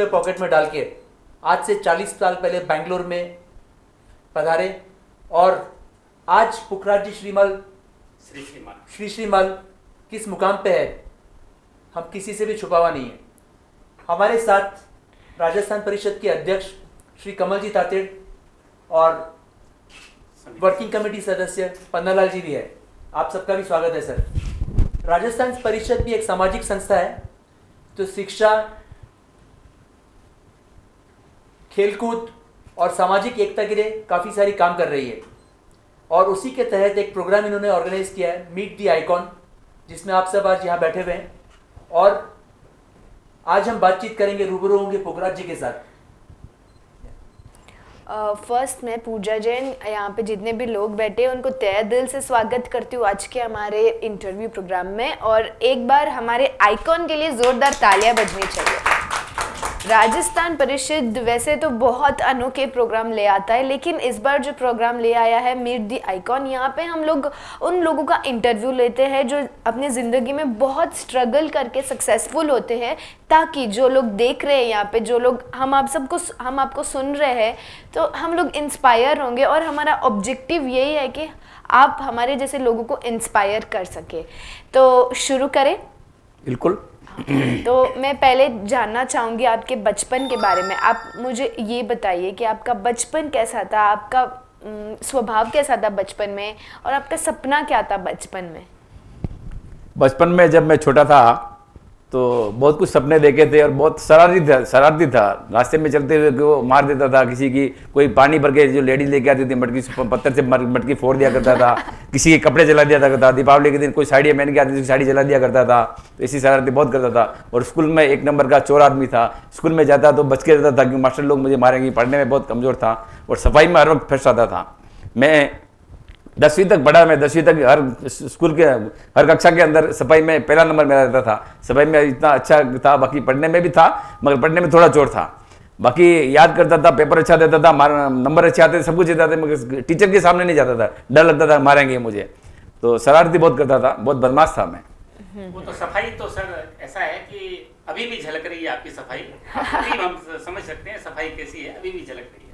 रुपये पॉकेट में डाल के आज से 40 साल पहले बेंगलोर में पधारे और आज पुखराज जी श्रीमल किस मुकाम पे है हम किसी से भी छुपावा नहीं है। हमारे साथ राजस्थान परिषद के अध्यक्ष श्री कमल जी तातेड़ और वर्किंग कमेटी सदस्य पन्नालाल जी भी है। आप सबका भी स्वागत है सर। राजस्थान परिषद भी एक सामाजिक संस्था है तो शिक्षा, खेलकूद और सामाजिक एकता के लिए काफ़ी सारी काम कर रही है और उसी के तहत एक प्रोग्राम इन्होंने ऑर्गेनाइज किया है मीट दी आइकॉन, जिसमें आप सब आज यहाँ बैठे हुए हैं और आज हम बातचीत करेंगे, रूबरू होंगे पुखराज जी के साथ। फर्स्ट मैं पूजा जैन, यहाँ पे जितने भी लोग बैठे हैं उनको तहे दिल से स्वागत करती हूँ आज के हमारे इंटरव्यू प्रोग्राम में। और एक बार हमारे आइकॉन के लिए जोरदार तालियां बजनी चाहिए। राजस्थान परिषद वैसे तो बहुत अनोखे प्रोग्राम ले आता है, लेकिन इस बार जो प्रोग्राम ले आया है मीट दी आइकॉन, यहाँ पे हम लोग उन लोगों का इंटरव्यू लेते हैं जो अपनी ज़िंदगी में बहुत स्ट्रगल करके सक्सेसफुल होते हैं, ताकि जो लोग देख रहे हैं यहाँ पे, जो लोग हम आपको सुन रहे हैं, तो हम लोग इंस्पायर होंगे। और हमारा ऑब्जेक्टिव यही है कि आप हमारे जैसे लोगों को इंस्पायर कर सके। तो शुरू करें? बिल्कुल। तो मैं पहले जानना चाहूँगी आपके बचपन के बारे में। आप मुझे ये बताइए कि आपका बचपन कैसा था, आपका स्वभाव कैसा था बचपन में, और आपका सपना क्या था बचपन में? बचपन में जब मैं छोटा था तो बहुत कुछ सपने देखे थे और बहुत शरारती था। रास्ते में चलते हुए वो मार देता था किसी की, कोई पानी भर के जो लेडीज लेके आती थी मटकी पत्थर से मटकी फोड़ दिया करता था, किसी के कपड़े जला दिया करता था। दीपावली के दिन कोई साड़ी पहन के आती थी, साड़ी जला दिया करता था। तो ऐसी शरारती बहुत करता था। और स्कूल में 1 नंबर का चोर आदमी था। स्कूल में जाता तो बच के रहता था कि मास्टर लोग मुझे मारेंगे। पढ़ने में बहुत कमज़ोर था और सफाई में हर वक्त फर्स्ट आता था। मैं 10वीं तक पढ़ा। मैं 10वीं तक हर स्कूल के हर कक्षा के अंदर सफाई में पहला नंबर मेरा रहता था। सफाई में इतना अच्छा था, बाकी पढ़ने में भी था मगर पढ़ने में थोड़ा चोर था। बाकी याद करता था, पेपर अच्छा देता था, नंबर अच्छे आते थे, सब कुछ देता था, मगर टीचर के सामने नहीं जाता था, डर लगता था मारेंगे मुझे। तो शरारती बहुत करता था, बहुत बदमाश था मैं। वो तो सफाई तो सर ऐसा है कि अभी भी झलक रही है आपकी सफाई। अभी हम समझ सकते हैं सफाई कैसी है, अभी भी झलक रही है।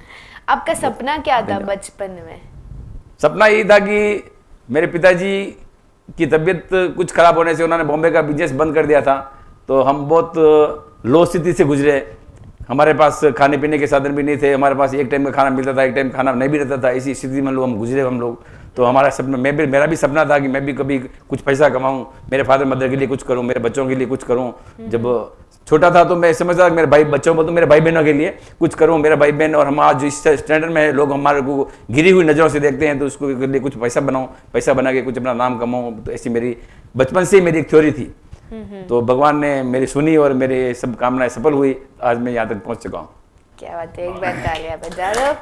आपका सपना क्या था बचपन में? सपना यही था कि मेरे पिताजी की तबीयत कुछ ख़राब होने से उन्होंने बॉम्बे का बिजनेस बंद कर दिया था। तो हम बहुत लो स्थिति से गुजरे। हमारे पास खाने पीने के साधन भी नहीं थे। हमारे पास एक टाइम का खाना मिलता था, एक टाइम खाना नहीं भी रहता था। ऐसी स्थिति में हम गुजरे हम लोग। तो हमारा सपना, मेरा भी सपना था कि मैं भी कभी कुछ पैसा कमाऊँ, मेरे फादर मदर के लिए कुछ करूँ, मेरे बच्चों के लिए कुछ करूँ। जब छोटा था तो मैं समझता था मेरे बच्चों को, तो मेरे भाई बहनों के लिए कुछ करूँ। मेरा भाई बहन और हम आज जो इस स्टैंडर्ड में है, लोग हमारे को गिरी हुई नज़रों से देखते हैं, तो उसको के लिए कुछ पैसा बनाऊँ, पैसा बना के कुछ अपना नाम कमाऊँ। तो ऐसी मेरी बचपन से ही मेरी एक थ्योरी थी। तो भगवान ने मेरी सुनी और मेरे सब कामनाएं सफल हुई। आज मैं यहाँ तक पहुँच चुका हूँ। क्या बात है, एक बार तालियां बजा दो।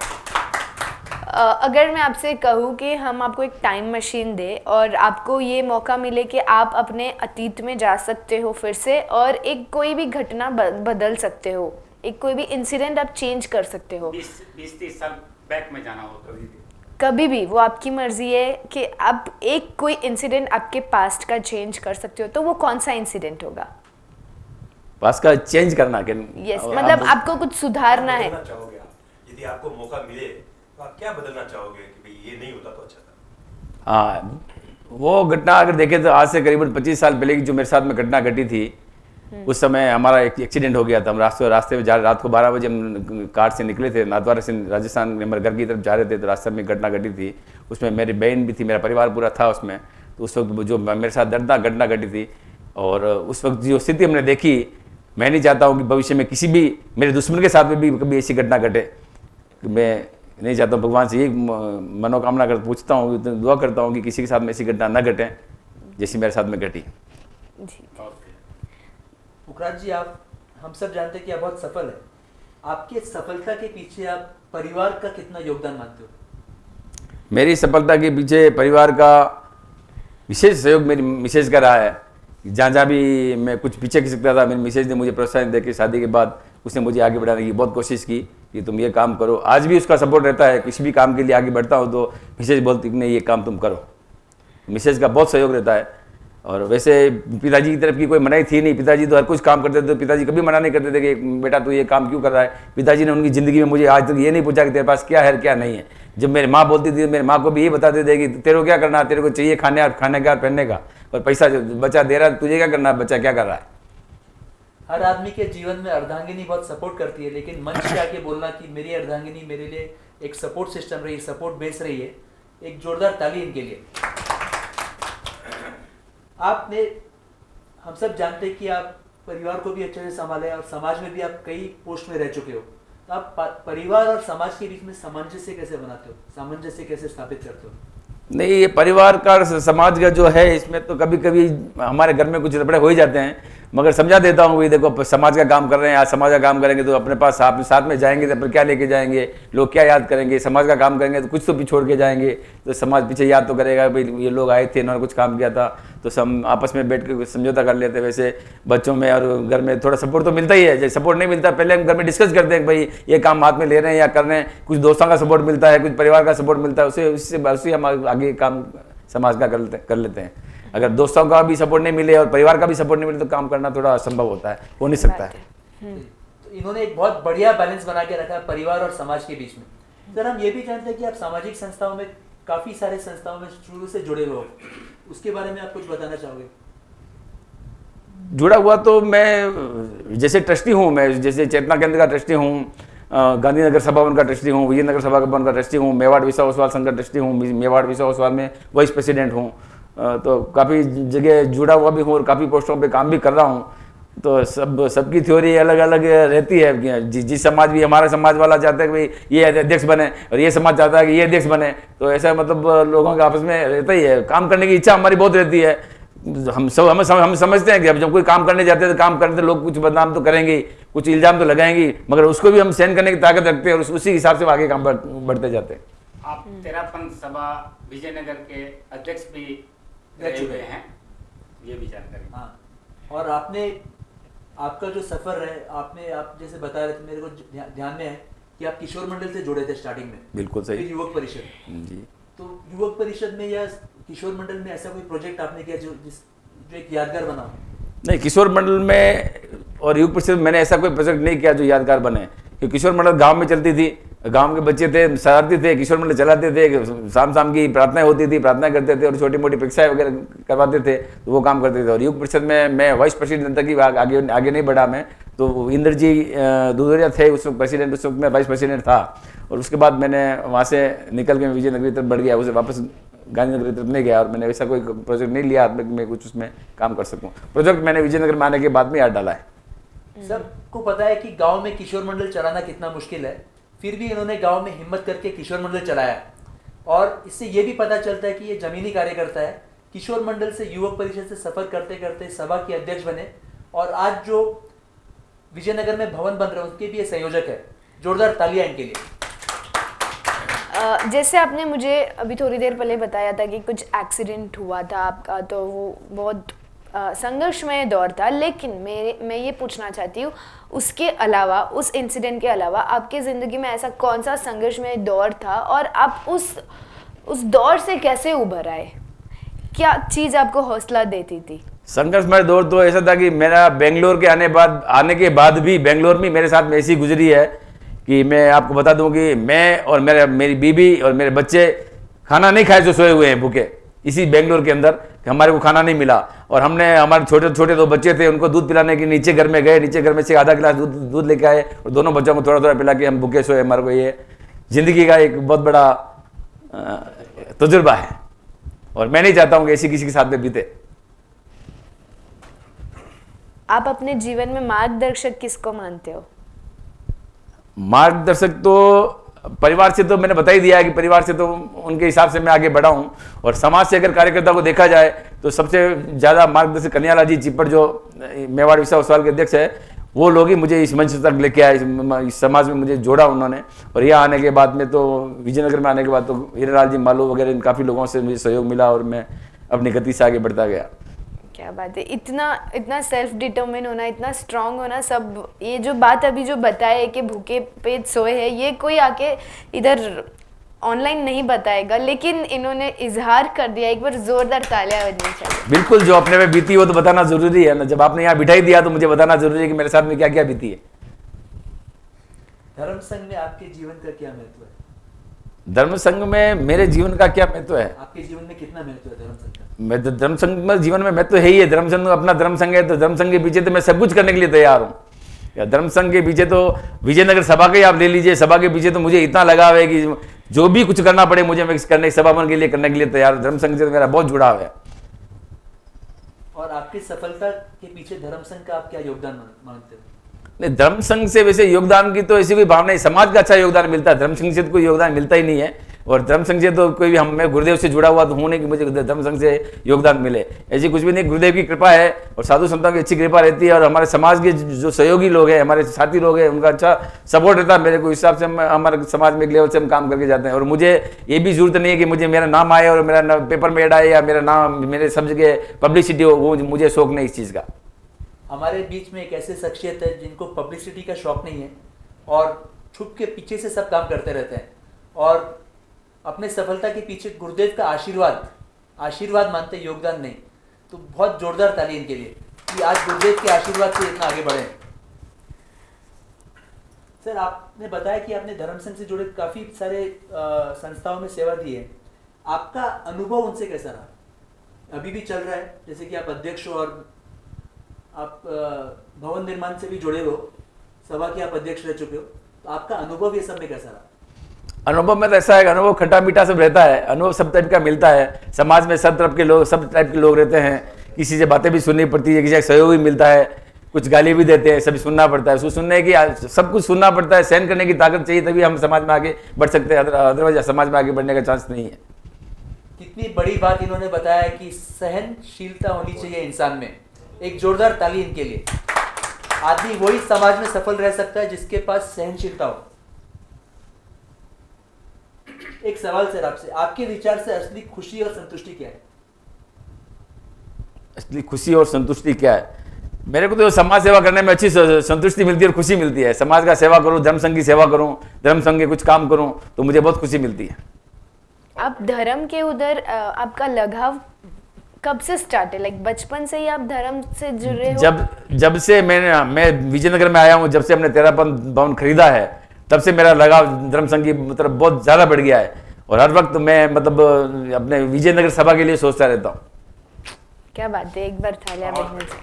अगर मैं आपसे कहूँ कि हम आपको एक टाइम मशीन दें और आपको ये मौका मिले कि आप अपने अतीत में जा सकते हो फिर से, और एक कोई भी घटना बदल सकते हो, एक कोई भी इंसिडेंट आप चेंज कर सकते हो, 20-30 साल बैक में जाना हो कभी भी, वो आपकी मर्जी है कि आप एक कोई इंसिडेंट आपके पास्ट का चेंज कर सकते हो, तो वो कौन सा इंसिडेंट होगा? पास्ट का चेंज करना कि यस, मतलब आपको कुछ सुधारना है। यदि आपको मौका मिले तो आप क्या बदलना चाहोगे कि भाई ये नहीं होता तो अच्छा था? हाँ, वो घटना अगर देखें तो आज से करीबन 25 साल पहले की जो मेरे साथ में घटना घटी थी, उस समय हमारा एक एक्सीडेंट हो गया था। हम रास्ते में रात को 12 बजे हम कार से निकले थे, नाथद्वारा से राजस्थान में हमारे घर की तरफ जा रहे थे। तो रास्ते में घटना घटी थी, उसमें मेरी बहन भी थी, मेरा परिवार पूरा था उसमें। तो उस वक्त जो मेरे साथ दर्दनाक घटना घटी थी, और उस वक्त जो स्थिति हमने देखी, मैं नहीं चाहता हूँ कि भविष्य में किसी भी मेरे दुश्मन के साथ में भी कभी ऐसी घटना घटे। मैं नहीं चाहता हूँ, भगवान से यही मनोकामना कर पूछता हूँ, दुआ करता हूँ कि किसी के साथ में ऐसी घटना न घटे जैसी मेरे साथ में घटी। पुखराज जी, आप हम सब जानते हैं कि आप बहुत सफल है। आपकी सफलता के पीछे आप परिवार का कितना योगदान मानते हो? मेरी सफलता के पीछे परिवार का विशेष सहयोग मेरी मिसेज का रहा है। जहाँ भी मैं कुछ पीछे खिसक सकता था, मेरी मिसेज ने मुझे प्रोत्साहन देकर शादी के बाद उसने मुझे आगे बढ़ाने की बहुत कोशिश की कि तुम ये काम करो। आज भी उसका सपोर्ट रहता है। किसी भी काम के लिए आगे बढ़ता हूँ तो मिसेज बोलती कि नहीं, ये काम तुम करो। मिसेज का बहुत सहयोग रहता है। और वैसे पिताजी की तरफ की कोई मनाही थी नहीं, पिताजी तो हर कुछ काम करते थे, पिताजी कभी मना नहीं करते थे कि बेटा तू ये काम क्यों कर रहा है। पिताजी ने उनकी ज़िंदगी में मुझे आज तक ये नहीं पूछा कि तेरे पास क्या है क्या नहीं है। जब मेरी माँ बोलती थी, मेरी माँ को भी ये बताते थे कि तेरे को क्या करना है, तेरे को चाहिए खाने का पहनने का, और पैसा जो बच्चा दे रहा है तुझे क्या करना है, बच्चा क्या कर रहा है। हर आदमी के जीवन में अर्धांगिनी बहुत सपोर्ट करती है, लेकिन मंच पे आके बोलना कि मेरी अर्धांगिनी मेरे लिए एक सपोर्ट सिस्टम रही, सपोर्ट बेस रही है, एक जोरदार ताली इनके लिए। आपने, हम सब जानते हैं कि आप परिवार को भी अच्छे से संभाले और समाज में भी आप कई पोस्ट में रह चुके हो, तो आप परिवार और समाज के बीच में सामंजस्य कैसे बनाते हो, सामंजस्य कैसे स्थापित करते हो? नहीं, ये परिवार का समाज का जो है, इसमें तो कभी कभी हमारे घर में कुछ लफड़े हो ही जाते हैं, मगर समझा देता हूँ भाई देखो समाज का काम कर रहे हैं, आज समाज का काम करेंगे तो अपने पास साथ में जाएंगे तो अपने क्या लेके जाएंगे, लोग क्या याद करेंगे, समाज का काम करेंगे तो कुछ तो भी छोड़ के जाएंगे, तो समाज पीछे याद तो करेगा भाई ये लोग आए थे, इन्होंने कुछ काम किया था, तो सब आपस में बैठ के समझौता कर लेते हैं। वैसे बच्चों में और घर में थोड़ा सपोर्ट तो मिलता ही है, जब सपोर्ट नहीं मिलता पहले हम घर में डिस्कस करते हैं कि भाई ये काम हाथ में ले रहे हैं या कर रहे हैं, कुछ दोस्तों का सपोर्ट मिलता है, कुछ परिवार का सपोर्ट मिलता है, उससे हम आगे काम समाज का कर लेते हैं। अगर दोस्तों का भी सपोर्ट नहीं मिले और परिवार का भी सपोर्ट नहीं मिले तो काम करना थोड़ा असंभव होता है, हो नहीं सकता है। तो इन्होंने एक बहुत बढ़िया बैलेंस बना के रखा है परिवार और समाज के बीच में। सर, हम ये भी जानते हैं कि आप सामाजिक संस्थाओं में, काफी सारे संस्थाओं में शुरू से जुड़े हुए हो, उसके बारे में आप कुछ बताना चाहोगे? जुड़ा हुआ तो मैं जैसे ट्रस्टी हूँ, मैं जैसे चेतना केंद्र का ट्रस्टी हूँ, गांधीनगर सभा भवन का ट्रस्टी हूँ, विजयनगर सभा भवन का ट्रस्टी हूँ, मेवाड़ विसा ओसवाल संघ का ट्रस्टी हूँ, मेवाड़ विसा ओसवाल में वाइस प्रेसिडेंट हूँ, तो काफ़ी जगह जुड़ा हुआ भी हूँ और काफ़ी पोस्टों पे काम भी कर रहा हूँ। तो सबकी थ्योरी अलग अलग रहती है। जिस समाज भी, हमारा समाज वाला चाहता है कि भाई ये अध्यक्ष बने और ये समाज चाहता है कि ये अध्यक्ष बने, तो ऐसा मतलब लोगों के आपस में रहता ही है। काम करने की इच्छा हमारी बहुत रहती है, हम समझते हैं कि अब जब कोई काम करने जाते हैं तो काम करने से लोग कुछ बदनाम तो करेंगे, कुछ इल्जाम तो लगाएंगे, मगर उसको भी हम सहन करने की ताकत रखते हैं और उसी हिसाब से आगे काम बढ़ते जाते हैं। आप तेरापंथ सभा विजयनगर के अध्यक्ष भी रहे हुए हैं, ये भी जानकारी। हाँ, और आपका जो सफर है, आप जैसे बता रहे थे, मेरे को ध्यान में है कि आप किशोर मंडल से जुड़े थे स्टार्टिंग में। बिल्कुल सही। फिर युवक परिषद जी। तो युवक परिषद में या किशोर मंडल में ऐसा कोई प्रोजेक्ट आपने किया जो एक यादगार बना हो? नहीं, किशोर मंडल में और युवक परिषद मैंने ऐसा कोई प्रोजेक्ट नहीं किया जो यादगार बने, क्योंकि किशोर मंडल गांव में चलती थी, गांव के बच्चे थे, शरारती थे, किशोर मंडल चलाते थे, शाम की प्रार्थनाएं होती थी, प्रार्थना करते थे और छोटी मोटी परीक्षाएं वगैरह करवाते थे, तो वो काम करते थे। और युवक परिषद में मैं वाइस प्रेसिडेंट तक ही आगे नहीं बढ़ा मैं, तो इंद्र जी दुधरिया थे उस वक्त प्रेसिडेंट, उस वक्त मैं वाइस प्रेसिडेंट था, और उसके बाद मैंने वहाँ से निकल के विजयनगरी तरफ बढ़ गया, उसे वापस गांधीनगर तरफ नहीं गया, और मैंने वैसा कोई प्रोजेक्ट नहीं लिया मैं कुछ उसमें काम कर सकूँ। प्रोजेक्ट मैंने विजयनगर में आने के बाद में याद डाला है। सबको पता है कि गांव में किशोर मंडल चलाना कितना मुश्किल है, फिर भी इन्होंने गांव में हिम्मत करके किशोर मंडल चलाया, और इससे ये भी पता चलता है कि ये जमीनी कार्यकर्ता है। किशोर मंडल से युवक परिषद से सफर करते करते सभा के अध्यक्ष बने, और आज जो विजयनगर में भवन बन रहे हैं उनके भी ये संयोजक है। जोरदार तालियां इनके लिए। जैसे आपने मुझे अभी थोड़ी देर पहले बताया था कि कुछ एक्सीडेंट हुआ था आपका, तो वो बहुत संघर्षमय दौर था, लेकिन मैं ये पूछना चाहती हूँ, उसके अलावा, उस इंसिडेंट के अलावा आपकी ज़िंदगी में ऐसा कौन सा संघर्षमय दौर था और आप उस दौर से कैसे उभर आए? क्या चीज़ आपको हौसला देती थी? संघर्षमय दौर तो ऐसा था कि मेरा बेंगलोर के आने के बाद भी बेंगलोर में मेरे साथ में ऐसी गुजरी है कि मैं आपको बता दूं कि मैं और मेरी बीवी और मेरे बच्चे खाना नहीं खाए जो सोए हुए हैं भूखे, इसी बेंगलोर के अंदर, कि हमारे को खाना नहीं मिला। और हमने, हमारे छोटे छोटे 2 बच्चे थे, उनको दूध पिलाने के नीचे घर में गए, नीचे घर में से आधा गिलास दूध लेके आए और दोनों बच्चों को थोड़ा थोड़ा पिला के हम भूखे सोए। हमारे को ये जिंदगी का एक बहुत बड़ा तजुर्बा है, और मैं नहीं चाहता हूँ कि ऐसी किसी के साथ में बीते। आप अपने जीवन में मार्गदर्शक किसको मानते हो? मार्गदर्शक तो परिवार से, तो मैंने बता ही दिया है कि परिवार से तो उनके हिसाब से मैं आगे बढ़ा हूँ, और समाज से अगर कार्यकर्ता को देखा जाए तो सबसे ज़्यादा मार्गदर्शक कन्हैयालाल जी चिप्पड़, जो मेवाड़ विसा ओसवाल के अध्यक्ष है, वो लोग ही मुझे इस मंच तक लेके आए, इस समाज में मुझे जोड़ा उन्होंने। और यहाँ आने के बाद में, तो विजयनगर में आने के बाद तो हीरालाल जी मालू वगैरह इन काफ़ी लोगों से मुझे सहयोग मिला और मैं अपनी गति से आगे बढ़ता गया। क्या बात है, इतना सेल्फ डिटर्मिन होना, इतना स्ट्रांग होना, सब ये जो बात अभी जो बताए कि भूखे पेट सोए है, ये कोई आके इधर ऑनलाइन नहीं बताएगा, लेकिन इन्होंने इजहार कर दिया। एक बार जोरदार तालियां बजनी चाहिए। बिल्कुल, जो अपने में बीती वो तो बताना जरूरी है ना। जब आपने यहाँ बिठाई दिया तो मुझे बताना जरूरी है कि मेरे साथ में क्या क्या बीती है। धर्म संघ में आपके जीवन का क्या महत्व है? धर्म संघ में मेरे जीवन का क्या महत्व है? आपके जीवन में कितना महत्व है धर्म संघ का? मैं तो धर्म संघ में जीवन में महत्व है ही है। धर्म संघ अपना धर्म संघ है, तो धर्म संघ के पीछे तो मैं सब कुछ करने के लिए तैयार हूँ। या धर्म संघ के पीछे तो विजयनगर सभा के आप ले लीजिए, सभा के पीछे तो मुझे इतना लगाव है कि जो भी कुछ करना पड़े मुझे मैं करने सभा के लिए करने के लिए तैयार हूँ। धर्म संघ से तो मेरा बहुत जुड़ाव है। और आपकी सफलता के पीछे धर्म संघ का आप क्या योगदान मानते हो? नहीं, धर्म संघ से वैसे योगदान की तो ऐसी कोई भावना नहीं। समाज का अच्छा योगदान मिलता है, धर्म संघ से तो कोई योगदान मिलता ही नहीं है। और धर्म संघ से तो कोई भी मैं गुरुदेव से जुड़ा हुआ तो हूँ नहीं कि मुझे धर्म संघ से योगदान मिले, ऐसी कुछ भी नहीं। गुरुदेव की कृपा है और साधु संतों की अच्छी कृपा रहती है, और हमारे समाज के जो सहयोगी लोग हैं, हमारे साथी लोग हैं, उनका अच्छा सपोर्ट रहता है मेरे को। हिसाब से हमारे समाज में एक लेवल से हम काम करके जाते हैं। और मुझे ये भी जरूरत नहीं है कि मुझे मेरा नाम आए और मेरा पेपर में ऐड आए या मेरा नाम मेरे सब जगह पब्लिसिटी हो, वो मुझे शौक नहीं इस चीज़ का। हमारे बीच में एक ऐसे शख्सियत है जिनको पब्लिसिटी का शौक नहीं है और छुप के पीछे से सब काम करते रहते हैं, और अपने सफलता के पीछे गुरुदेव का आशीर्वाद मानते, योगदान नहीं। तो बहुत जोरदार ताली इनके लिए कि आज गुरुदेव के आशीर्वाद से इतना आगे बढ़े। सर, आपने बताया कि आपने धर्म संघ से जुड़े काफ़ी सारे संस्थाओं में सेवा दी है। आपका अनुभव उनसे कैसा रहा? अभी भी चल रहा है, जैसे कि आप अध्यक्ष हो और आप भवन निर्माण से भी जुड़े हो, सभा के आप अध्यक्ष रह चुके हो, तो आपका अनुभव ये सब में कैसा रहा? अनुभव में तो ऐसा है, अनुभव खट्टा मीठा सब रहता है। अनुभव सब टाइप का मिलता है। समाज में सब तरफ के लोग, सब टाइप के लोग रहते हैं। किसी से बातें भी सुननी पड़ती है, किसी का सहयोग भी मिलता है, कुछ गाली भी देते हैं, सभी सुनना पड़ता है। उसको सुनने की, सब कुछ सुनना पड़ता है, सहन करने की ताकत चाहिए, तभी हम समाज में आगे बढ़ सकते हैं। अदरवाइज समाज में आगे बढ़ने का चांस नहीं है। कितनी बड़ी बात इन्होंने बताया कि सहनशीलता होनी चाहिए इंसान में। एक जोरदार ताली इनके लिए। आदमी वही समाज में सफल रह सकता है जिसके पास सहनशीलता हो। एक सवाल सर आपसे, आपके विचार से असली खुशी और संतुष्टि क्या है? असली खुशी और संतुष्टि क्या है? मेरे को तो समाज सेवा करने में अच्छी संतुष्टि मिलती है और खुशी मिलती है। समाज का सेवा करूं, धर्म संघ की सेवा करूं, धर्म संघ के कुछ काम करूं, तो मुझे बहुत खुशी मिलती है। आप धर्म के उधर आपका लगाव कब से स्टार्ट है? लाइक बचपन से ही आप धर्म से जुड़े हो? जब से मैं विजयनगर में आया हूँ, जब से हमने 13 भवन खरीदा है, तब से मेरा लगाव धर्म संघ की मतलब बहुत ज़्यादा बढ़ गया है। और हर वक्त मैं मतलब अपने विजयनगर सभा के लिए सोचता रहता हूँ। क्या बात है, एक बार तालियां बजने से।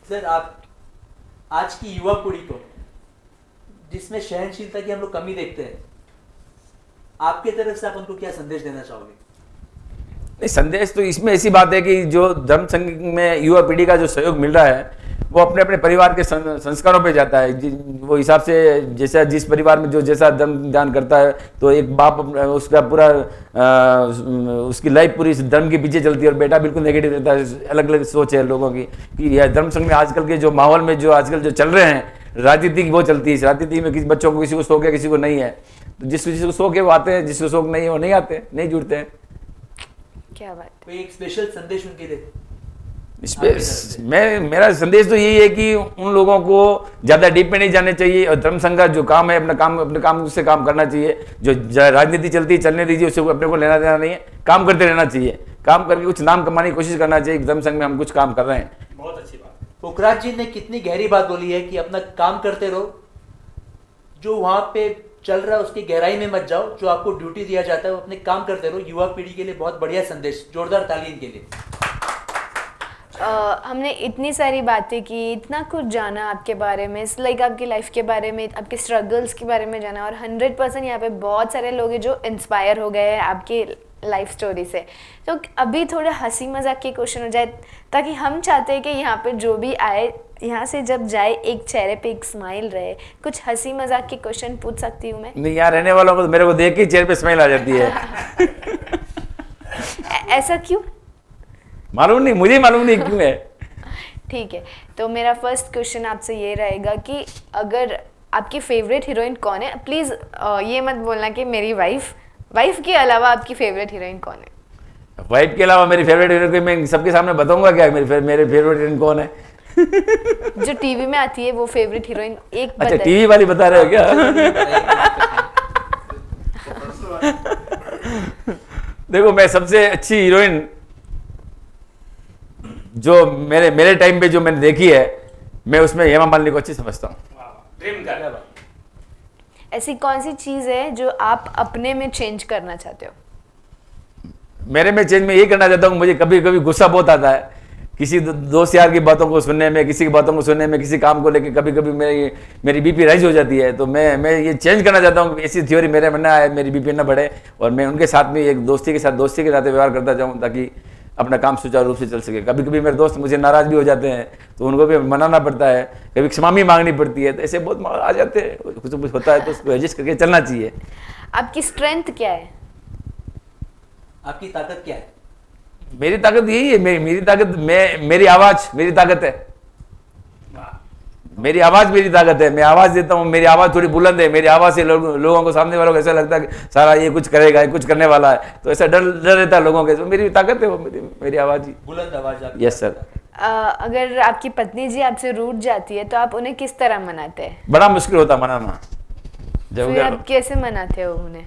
सर, आप आज की युवा पीढ़ी को, जिसमें सहनशीलता की हम लोग कमी देखते हैं, आपके तरफ से आप उनको क्या संदेश देना चाहोगे? नहीं, संदेश तो इसमें ऐसी बात है कि जो धर्म संघ में युवा पीढ़ी का जो सहयोग मिल रहा है वो अपने अपने परिवार के संस्कारों पे जाता है। वो हिसाब से जैसा जिस परिवार में जो जैसा धर्म दान करता है, तो एक बाप उसका पूरा उसकी लाइफ पूरी धर्म के पीछे चलती है, और बेटा बिल्कुल नेगेटिव रहता है। अलग अलग सोच है लोगों की कि यह धर्म संघ में आजकल के जो माहौल में जो आजकल जो चल रहे हैं, राजनीति की वो चलती है। राजनीति में किसी बच्चों को, किसी को शौक है, किसी को नहीं है। तो जिसको शौक है वो आते हैं, जिसको शौक नहीं है वो नहीं आते, नहीं जुड़ते हैं। क्या बात। कोई एक स्पेशल संदेश उनके लिए? मेरा संदेश तो यही है कि उन लोगों को ज़्यादा डीप में नहीं जाने चाहिए, और धर्म संघ का जो काम है अपने काम से काम करना चाहिए। जो राजनीति चलती है चलने दीजिए, उससे अपने को लेना देना नहीं है। काम करते रहना चाहिए, काम करके कुछ नाम कमाने की कोशिश करना चाहिए। धर्म संघ में हम कुछ काम कर रहे हैं। बहुत अच्छी बात। पोखराज जी ने कितनी गहरी बात बोली है कि अपना काम करते रहो, जो वहां पे चल रहा है उसकी गहराई में मत जाओ, जो आपको ड्यूटी दिया जाता है वो अपने काम करते रहो। युवा पीढ़ी के लिए बहुत बढ़िया संदेश, जोरदार ताली इनके लिए। हमने इतनी सारी बातें की, इतना कुछ जाना आपके बारे में, लाइक आपकी लाइफ के बारे में, आपके स्ट्रगल्स के बारे में जाना, और 100% यहाँ पे बहुत सारे लोग हैं जो इंस्पायर हो गए हैं आपकी लाइफ स्टोरी से। तो अभी थोड़ा हंसी मजाक के क्वेश्चन हो जाए, ताकि हम चाहते हैं कि यहाँ पे जो भी आए, यहाँ से जब जाए एक चेहरे पे एक स्माइल रहे। कुछ हंसी मजाक के क्वेश्चन पूछ सकती हूँ मैं? नहीं, यहाँ रहने वालों को मेरे को देख के चेहरे पे स्माइल आ जाती है। ऐसा क्यों? मालूम नहीं, मुझे मालूम नहीं क्यों है। ठीक है, तो मेरा फर्स्ट क्वेश्चन आपसे ये रहेगा कि अगर आपकी फेवरेट हीरोइन कौन है? प्लीज़ ये मत बोलना कि मेरी वाइफ के अलावा आपकी फेवरेट हीरोइन कौन है? वाइफ के अलावा मेरी फेवरेट हीरोइन को मैं सबके सामने बताऊंगा क्या मेरे फेवरेट हीरोइन कौन है? जो टीवी में आती है वो फेवरेट हीरोइन एक अच्छा, टीवी वाली बता रहे हो क्या? देखो, मैं सबसे अच्छी हीरोइन जो मेरे टाइम पे जो मैंने देखी है, मैं उसमें हेमा मालिनी को अच्छी समझता हूँ। Dream girl. ऐसी कौन सी चीज है जो आप अपने में चेंज करना चाहते हो? मेरे में चेंज में यही करना चाहता हूँ, मुझे कभी कभी गुस्सा बहुत आता है किसी दोस्त यार की बातों को सुनने में, किसी की बातों को सुनने में, किसी काम को लेके कभी कभी मेरी बीपी राइज हो जाती है। तो मैं ये चेंज करना चाहता हूँ, ऐसी थ्योरी मेरे में ना आए, मेरी बीपी ना बढ़े, और मैं उनके साथ में एक दोस्ती के नाते व्यवहार करता जाऊँ, ताकि अपना काम सुचारू रूप से चल सके। कभी कभी मेरे दोस्त मुझे नाराज भी हो जाते हैं, तो उनको भी मनाना पड़ता है, कभी क्षमा भी मांगनी पड़ती है, तो ऐसे बहुत आ जाते हैं, कुछ होता है तो उसको एडजस्ट करके चलना चाहिए। आपकी स्ट्रेंथ क्या है? आपकी ताकत क्या है? मेरी ताकत यही है, मेरी ताकत मेरी आवाज मेरी ताकत है। मेरी आवाज मेरी ताकत है, मैं आवाज देता हूँ, मेरी आवाज थोड़ी बुलंद है, मेरी आवाज से लोगों को, सामने वालों को ऐसा लगता है कि सारा ये कुछ करेगा, ये कुछ करने वाला है, तो ऐसा डर रहता है लोगों के। तो मेरी ताकत है वो, मेरी आवाज ही। बुलंद आवाज आपकी। Yes sir. अगर आपकी पत्नी जी आपसे रूठ जाती है तो आप उन्हें किस तरह मनाते हैं? बड़ा मुश्किल होता है मनाना। फिर आप कैसे मनाते हो उन्हें?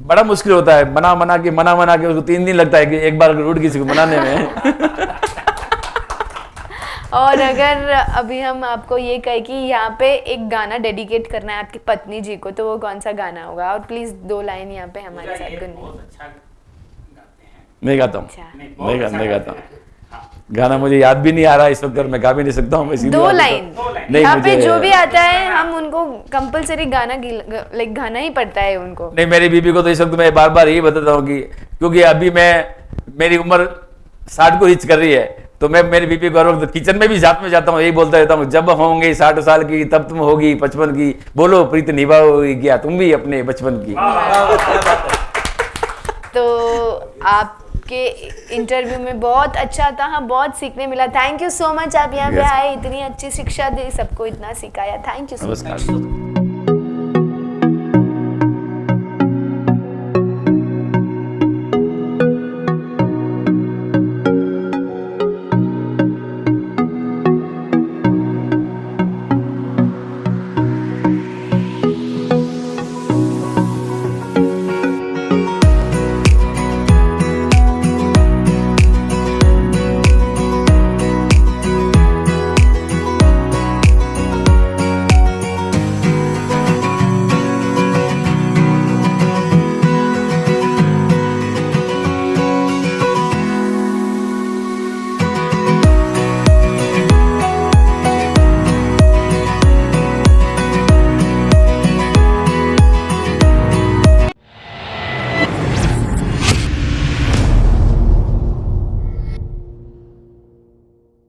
बड़ा मुश्किल होता है, मना के उसको 3 दिन लगता है कि एक बार रूठ किसी को मनाने में। और अगर अभी हम आपको ये कहे कि यहाँ पे एक गाना डेडिकेट करना है आपकी पत्नी जी को, तो वो कौन सा गाना होगा? और प्लीज 2 लाइन यहाँ पे हमारे साथ गुनगुनाइए। बहुत अच्छा गाते हैं। मैं गाता हूँ, अच्छा। मैं गाता हूँ। गाना मुझे याद भी नहीं आ रहा इस वक्त, और मैं गा भी नहीं सकता हूँ। 2 लाइन नहीं, यहाँ पे मुझे जो भी आता है हम उनको कंपलसरी गाना ही पड़ता है उनको। नहीं, मेरी बीबी को तो इस वक्त मैं बार बार यही बताता हूँ कि क्योंकि अभी मेरी उम्र 60 को रीच कर रही है, तो मैं मेरी बीबी को हर वक्त किचन में भी साथ में जाता हूँ, यही बोलता रहता हूँ, जब होंगे 60 साल की तब तुम होगी 55 की, बोलो प्रीत निभाओगी क्या तुम भी अपने बचपन की। तो आपके इंटरव्यू में बहुत अच्छा था, हाँ, बहुत सीखने मिला। थैंक यू सो मच, आप यहाँ पे आए, इतनी अच्छी शिक्षा दी, सबको इतना सिखाया। Thank you so much. नमस्कार।